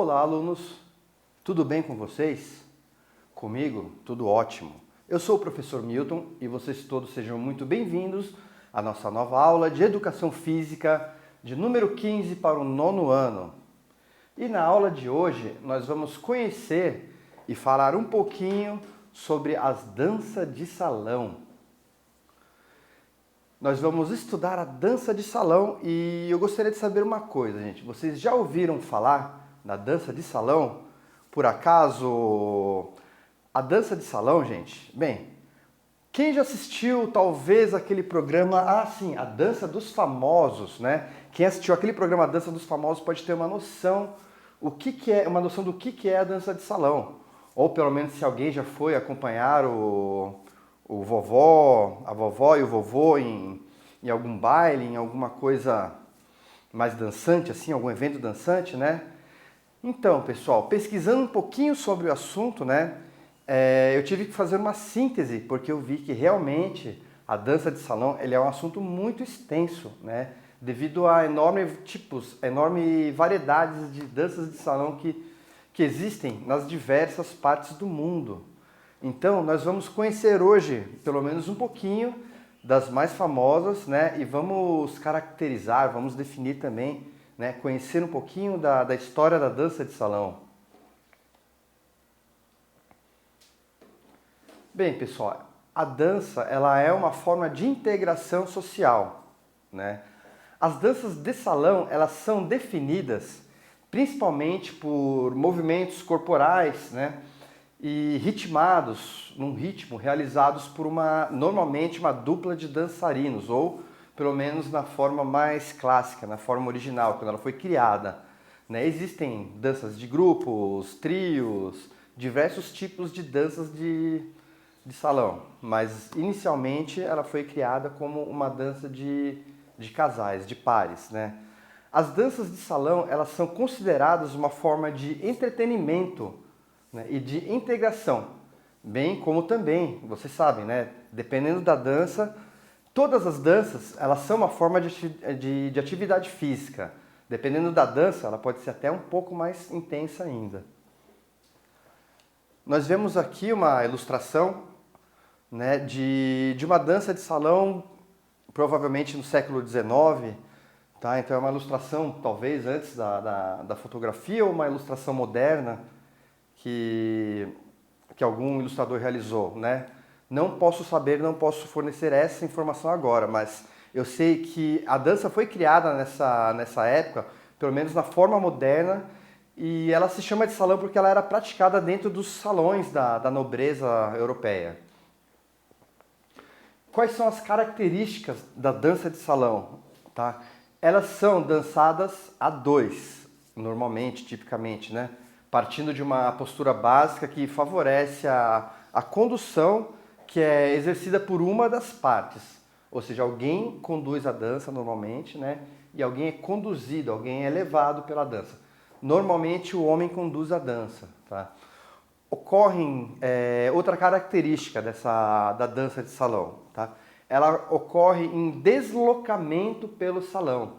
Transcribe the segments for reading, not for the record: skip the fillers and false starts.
Olá, alunos! Tudo bem com vocês? Comigo, tudo ótimo. Eu sou o professor Milton e vocês todos sejam muito bem-vindos à nossa nova aula de Educação Física de número 15 para o 9º ano. E na aula de hoje nós vamos conhecer e falar um pouquinho sobre as danças de salão. Nós vamos estudar a dança de salão e eu gostaria de saber uma coisa, gente. Vocês já ouviram falar na dança de salão? Por acaso, a dança de salão, gente? Bem, quem já assistiu talvez aquele programa, a Dança dos Famosos, né? Quem assistiu aquele programa Dança dos Famosos pode ter uma noção, uma noção do que é a dança de salão. Ou pelo menos se alguém já foi acompanhar a vovó e o vovô em algum baile, em alguma coisa mais dançante, assim, algum evento dançante, né? Então, pessoal, pesquisando um pouquinho sobre o assunto, né? Eu tive que fazer uma síntese, porque eu vi que realmente a dança de salão ele é um assunto muito extenso, né? Devido a enorme variedades de danças de salão que existem nas diversas partes do mundo. Então, nós vamos conhecer hoje, pelo menos um pouquinho, das mais famosas, né? E vamos caracterizar, vamos definir também, né? Conhecer um pouquinho da história da dança de salão. Bem, pessoal, a dança ela é uma forma de integração social, né? As danças de salão elas são definidas principalmente por movimentos corporais, né? E ritmados, num ritmo, realizados por normalmente uma dupla de dançarinos, ou pelo menos na forma mais clássica, na forma original, quando ela foi criada. Né? Existem danças de grupos, trios, diversos tipos de danças de salão, mas inicialmente ela foi criada como uma dança de casais, de pares. Né? As danças de salão elas são consideradas uma forma de entretenimento, né, e de integração, bem como também, vocês sabem, né, dependendo da dança, todas as danças elas são uma forma de atividade física. Dependendo da dança, ela pode ser até um pouco mais intensa ainda. Nós vemos aqui uma ilustração, né, de uma dança de salão, provavelmente no século XIX, tá? Então é uma ilustração talvez antes da fotografia ou uma ilustração moderna, que algum ilustrador realizou, né? Não posso fornecer essa informação agora, mas eu sei que a dança foi criada nessa época, pelo menos na forma moderna, e ela se chama de salão porque ela era praticada dentro dos salões da nobreza europeia. Quais são as características da dança de salão? Tá? Elas são dançadas a dois, normalmente, tipicamente, né? Partindo de uma postura básica que favorece a condução que é exercida por uma das partes. Ou seja, alguém conduz a dança normalmente, né? E alguém é conduzido, alguém é levado pela dança. Normalmente o homem conduz a dança. Tá? Outra característica da dança de salão. Tá? Ela ocorre em deslocamento pelo salão,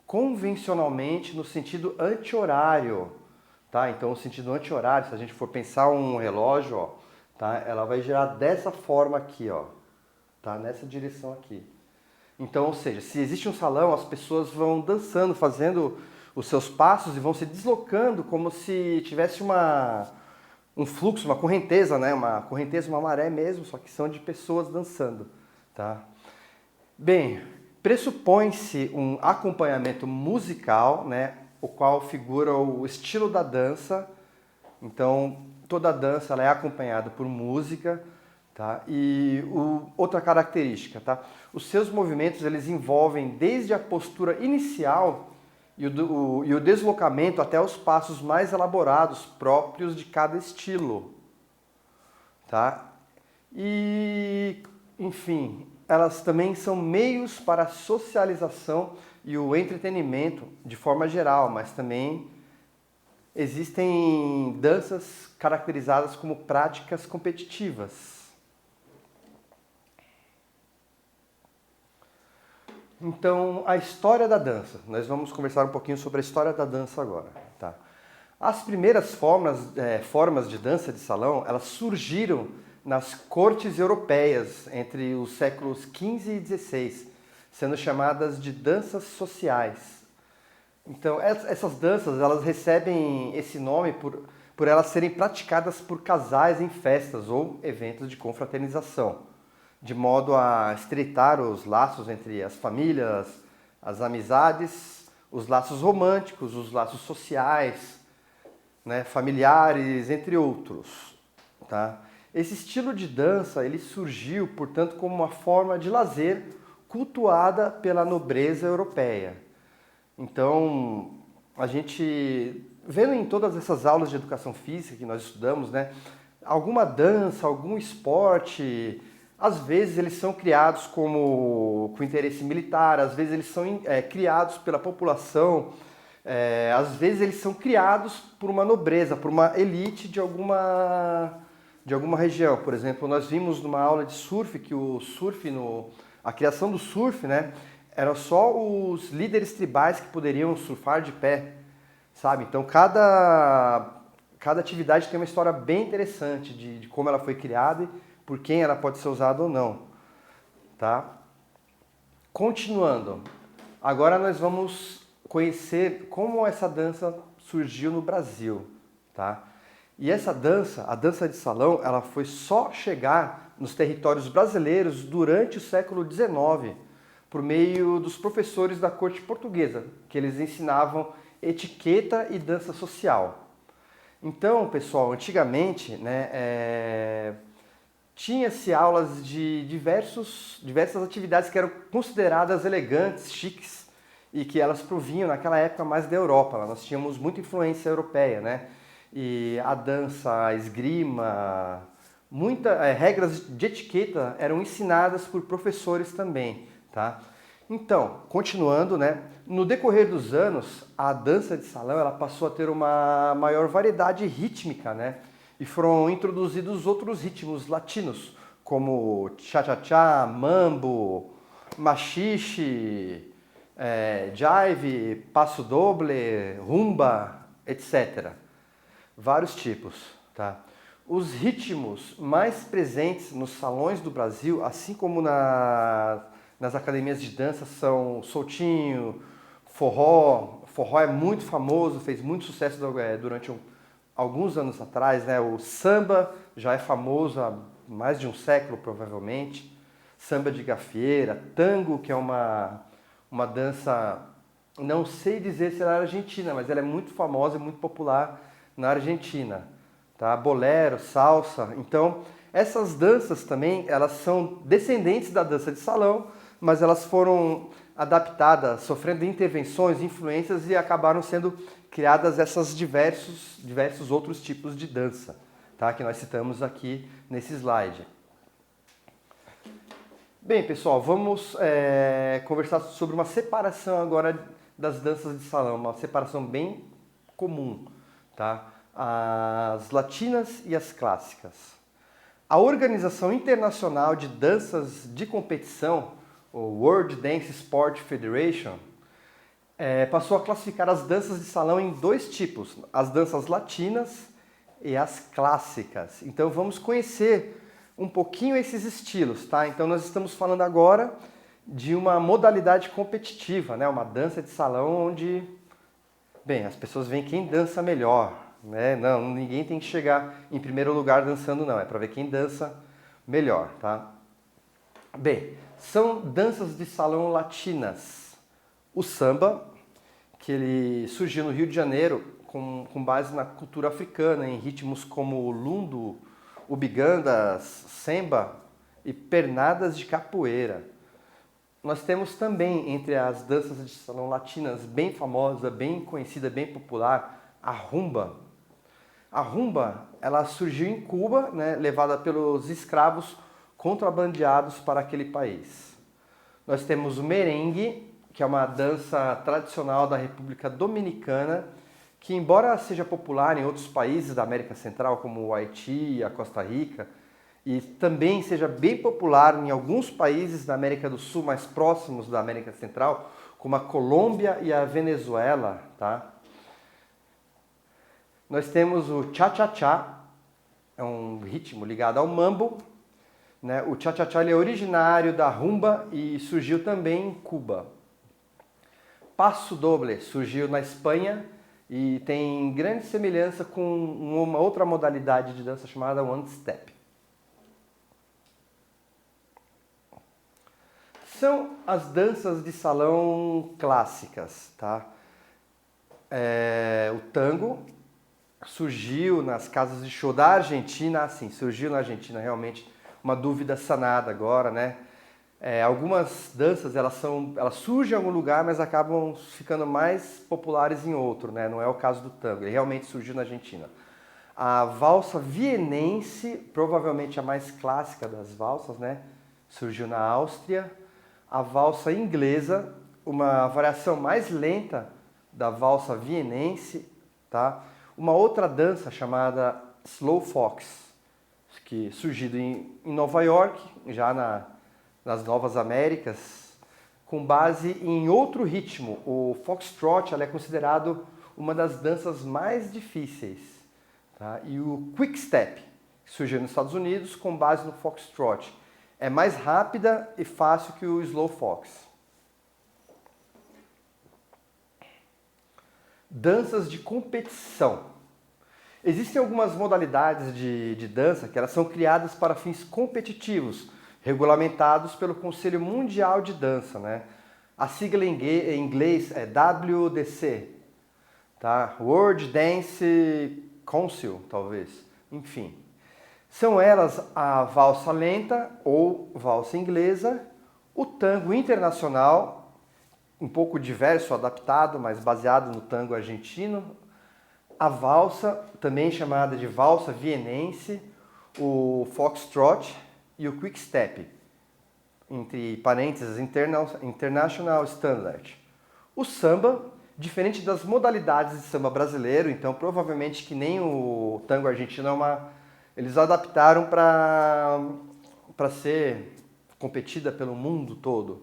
convencionalmente no sentido anti-horário. Tá? Então, o sentido anti-horário, se a gente for pensar um relógio, ó, tá? Ela vai girar dessa forma aqui, ó, tá? Nessa direção aqui. Então, ou seja, se existe um salão, as pessoas vão dançando, fazendo os seus passos e vão se deslocando como se tivesse um fluxo, uma correnteza, né? Uma correnteza, uma maré mesmo, só que são de pessoas dançando. Tá? Bem, pressupõe-se um acompanhamento musical, né? O qual figura o estilo da dança. Então, toda a dança ela é acompanhada por música, tá? E outra característica, tá? Os seus movimentos eles envolvem desde a postura inicial e o deslocamento até os passos mais elaborados próprios de cada estilo, tá? E, enfim, elas também são meios para a socialização e o entretenimento de forma geral, mas também existem danças caracterizadas como práticas competitivas. Então, a história da dança. Nós vamos conversar um pouquinho sobre a história da dança agora. Tá? As primeiras formas de dança de salão, elas surgiram nas cortes europeias entre os séculos XV e XVI, sendo chamadas de danças sociais. Então, essas danças, elas recebem esse nome por elas serem praticadas por casais em festas ou eventos de confraternização, de modo a estreitar os laços entre as famílias, as amizades, os laços românticos, os laços sociais, né, familiares, entre outros. Tá? Esse estilo de dança ele surgiu, portanto, como uma forma de lazer cultuada pela nobreza europeia. Então, a gente, vendo em todas essas aulas de educação física que nós estudamos, né, alguma dança, algum esporte, às vezes eles são criados com interesse militar, às vezes eles são criados pela população, às vezes eles são criados por uma nobreza, por uma elite de alguma região. Por exemplo, nós vimos numa aula de surf que a criação do surf, né, eram só os líderes tribais que poderiam surfar de pé, sabe? Então cada atividade tem uma história bem interessante de como ela foi criada e por quem ela pode ser usada ou não, tá? Continuando, agora nós vamos conhecer como essa dança surgiu no Brasil, tá? E essa dança, a dança de salão, ela foi só chegar nos territórios brasileiros durante o século XIX, por meio dos professores da corte portuguesa, que eles ensinavam etiqueta e dança social. Então, pessoal, antigamente, né, tinha-se aulas de diversas atividades que eram consideradas elegantes, chiques, e que elas provinham naquela época mais da Europa. Nós tínhamos muita influência europeia, né? E a dança, a esgrima, regras de etiqueta eram ensinadas por professores também, tá? Então, continuando, né? No decorrer dos anos, a dança de salão ela passou a ter uma maior variedade rítmica, né? E foram introduzidos outros ritmos latinos, como cha-cha-cha, mambo, machixe, jive, passo doble, rumba, etc. Vários tipos, tá? Os ritmos mais presentes nos salões do Brasil, assim como nas academias de dança, são soltinho, forró. Forró é muito famoso, fez muito sucesso durante alguns anos atrás, né? O samba já é famoso há mais de um século, provavelmente. Samba de gafieira, tango, que é uma dança, não sei dizer se ela é argentina, mas ela é muito famosa e muito popular na Argentina, tá? Bolero, salsa. Então, essas danças também, elas são descendentes da dança de salão, mas elas foram adaptadas, sofrendo intervenções, influências e acabaram sendo criadas essas diversos outros tipos de dança, tá? Que nós citamos aqui nesse slide. Bem, pessoal, vamos conversar sobre uma separação agora das danças de salão, uma separação bem comum, tá? As latinas e as clássicas. A Organização Internacional de Danças de Competição, o World Dance Sport Federation, passou a classificar as danças de salão em dois tipos, as danças latinas e as clássicas. Então vamos conhecer um pouquinho esses estilos, tá? Então nós estamos falando agora de uma modalidade competitiva, né? Uma dança de salão onde, bem, as pessoas veem quem dança melhor, né? Não, ninguém tem que chegar em primeiro lugar dançando, não. É para ver quem dança melhor, tá? Bem, são danças de salão latinas. O samba, que ele surgiu no Rio de Janeiro com base na cultura africana, em ritmos como o lundu, ubigandas, semba e pernadas de capoeira. Nós temos também, entre as danças de salão latinas bem famosa, bem conhecida, bem popular, a rumba. A rumba, ela surgiu em Cuba, né, levada pelos escravos contrabandeados para aquele país. Nós temos o merengue, que é uma dança tradicional da República Dominicana, que embora seja popular em outros países da América Central, como o Haiti, a Costa Rica, e também seja bem popular em alguns países da América do Sul, mais próximos da América Central, como a Colômbia e a Venezuela, tá? Nós temos o cha-cha-cha, é um ritmo ligado ao mambo, né? O cha-cha-cha ele é originário da rumba e surgiu também em Cuba. Passo doble surgiu na Espanha e tem grande semelhança com uma outra modalidade de dança chamada one step. São as danças de salão clássicas, tá? O tango surgiu nas casas de show da Argentina, assim, surgiu na Argentina realmente uma dúvida sanada agora, né? Algumas danças elas surgem em algum lugar, mas acabam ficando mais populares em outro, né? Não é o caso do tango, ele realmente surgiu na Argentina. A valsa vienense, provavelmente a mais clássica das valsas, né? Surgiu na Áustria. A valsa inglesa, uma variação mais lenta da valsa vienense, tá? Uma outra dança chamada Slow Fox, que surgiu em Nova York, já nas Novas Américas, com base em outro ritmo. O Foxtrot ela é considerado uma das danças mais difíceis. Tá? E o Quick Step, que surgiu nos Estados Unidos, com base no Foxtrot. É mais rápida e fácil que o Slow Fox. Danças de competição. Existem algumas modalidades de dança que elas são criadas para fins competitivos, regulamentados pelo Conselho Mundial de Dança, né? A sigla em inglês é WDC, tá? World Dance Council, talvez. Enfim. São elas a valsa lenta ou valsa inglesa, o tango internacional, um pouco diverso, adaptado, mas baseado no tango argentino, a valsa, também chamada de valsa vienense, o foxtrot e o quick step, entre parênteses, international standard. O samba, diferente das modalidades de samba brasileiro, então provavelmente que nem o tango argentino eles adaptaram para ser competida pelo mundo todo,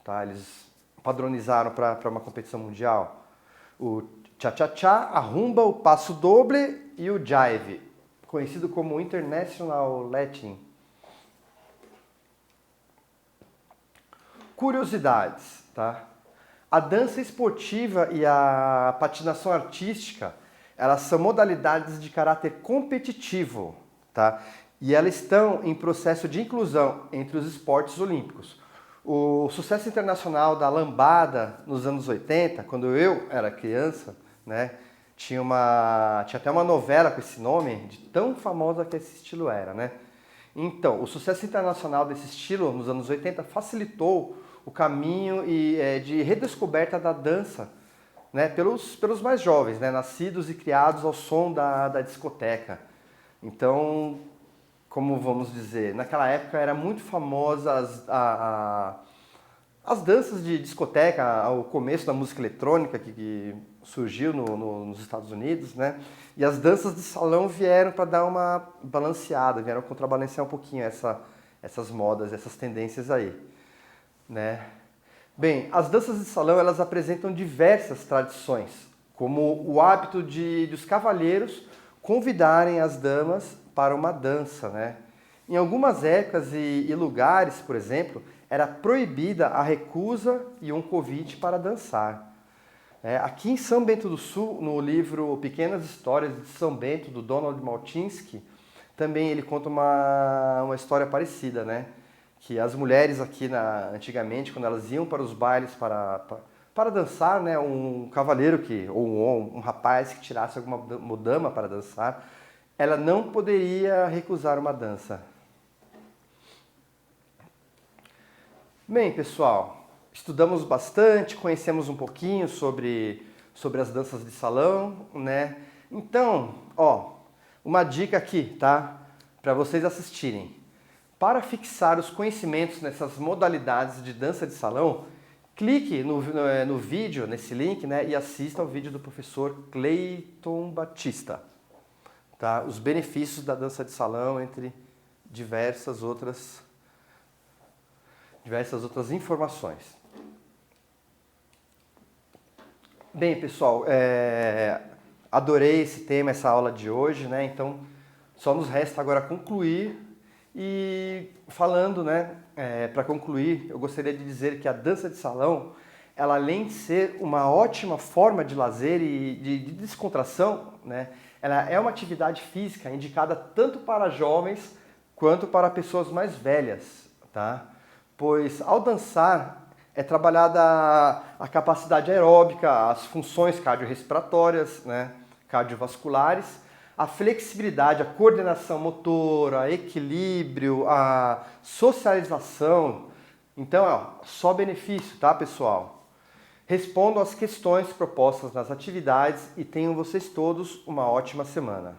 tá? Eles padronizaram para uma competição mundial. O cha-cha-cha, a rumba, o passo doble e o jive, conhecido como International Latin. Curiosidades, tá? A dança esportiva e a patinação artística, elas são modalidades de caráter competitivo, tá? E elas estão em processo de inclusão entre os esportes olímpicos. O sucesso internacional da lambada nos anos 80, quando eu era criança, né, tinha até uma novela com esse nome, de tão famosa que esse estilo era, né? Então, o sucesso internacional desse estilo nos anos 80 facilitou o caminho de redescoberta da dança, né, pelos mais jovens, né, nascidos e criados ao som da discoteca. Então, como vamos dizer, naquela época era muito famosa as danças de discoteca, o começo da música eletrônica que surgiu nos Estados Unidos, né? E as danças de salão vieram para dar uma balanceada, vieram contrabalancear um pouquinho essas modas, essas tendências aí, né? Bem, as danças de salão elas apresentam diversas tradições, como o hábito dos cavalheiros convidarem as damas para uma dança, né? Em algumas épocas e lugares, por exemplo, era proibida a recusa e um convite para dançar. Aqui em São Bento do Sul, no livro Pequenas Histórias de São Bento, do Donald Maltinski, também ele conta uma história parecida, né? Que as mulheres aqui antigamente, quando elas iam para os bailes para dançar, né, um cavaleiro ou um rapaz que tirasse alguma dama para dançar, ela não poderia recusar uma dança. Bem, pessoal, estudamos bastante, conhecemos um pouquinho sobre as danças de salão, né? Então, uma dica aqui, tá? Para vocês assistirem. Para fixar os conhecimentos nessas modalidades de dança de salão, clique no vídeo, nesse link, né? E assista ao vídeo do professor Cleiton Batista. Tá? Os benefícios da dança de salão, entre diversas outras informações. Bem, pessoal, adorei esse tema, essa aula de hoje, né? Então, só nos resta agora concluir. E falando, né, para concluir, eu gostaria de dizer que a dança de salão, ela além de ser uma ótima forma de lazer e de descontração, né, ela é uma atividade física indicada tanto para jovens quanto para pessoas mais velhas, tá? Pois ao dançar é trabalhada a capacidade aeróbica, as funções cardiorrespiratórias, né, cardiovasculares, a flexibilidade, a coordenação motora, equilíbrio, a socialização. Então, só benefício, tá, pessoal? Respondam às questões propostas nas atividades e tenham vocês todos uma ótima semana.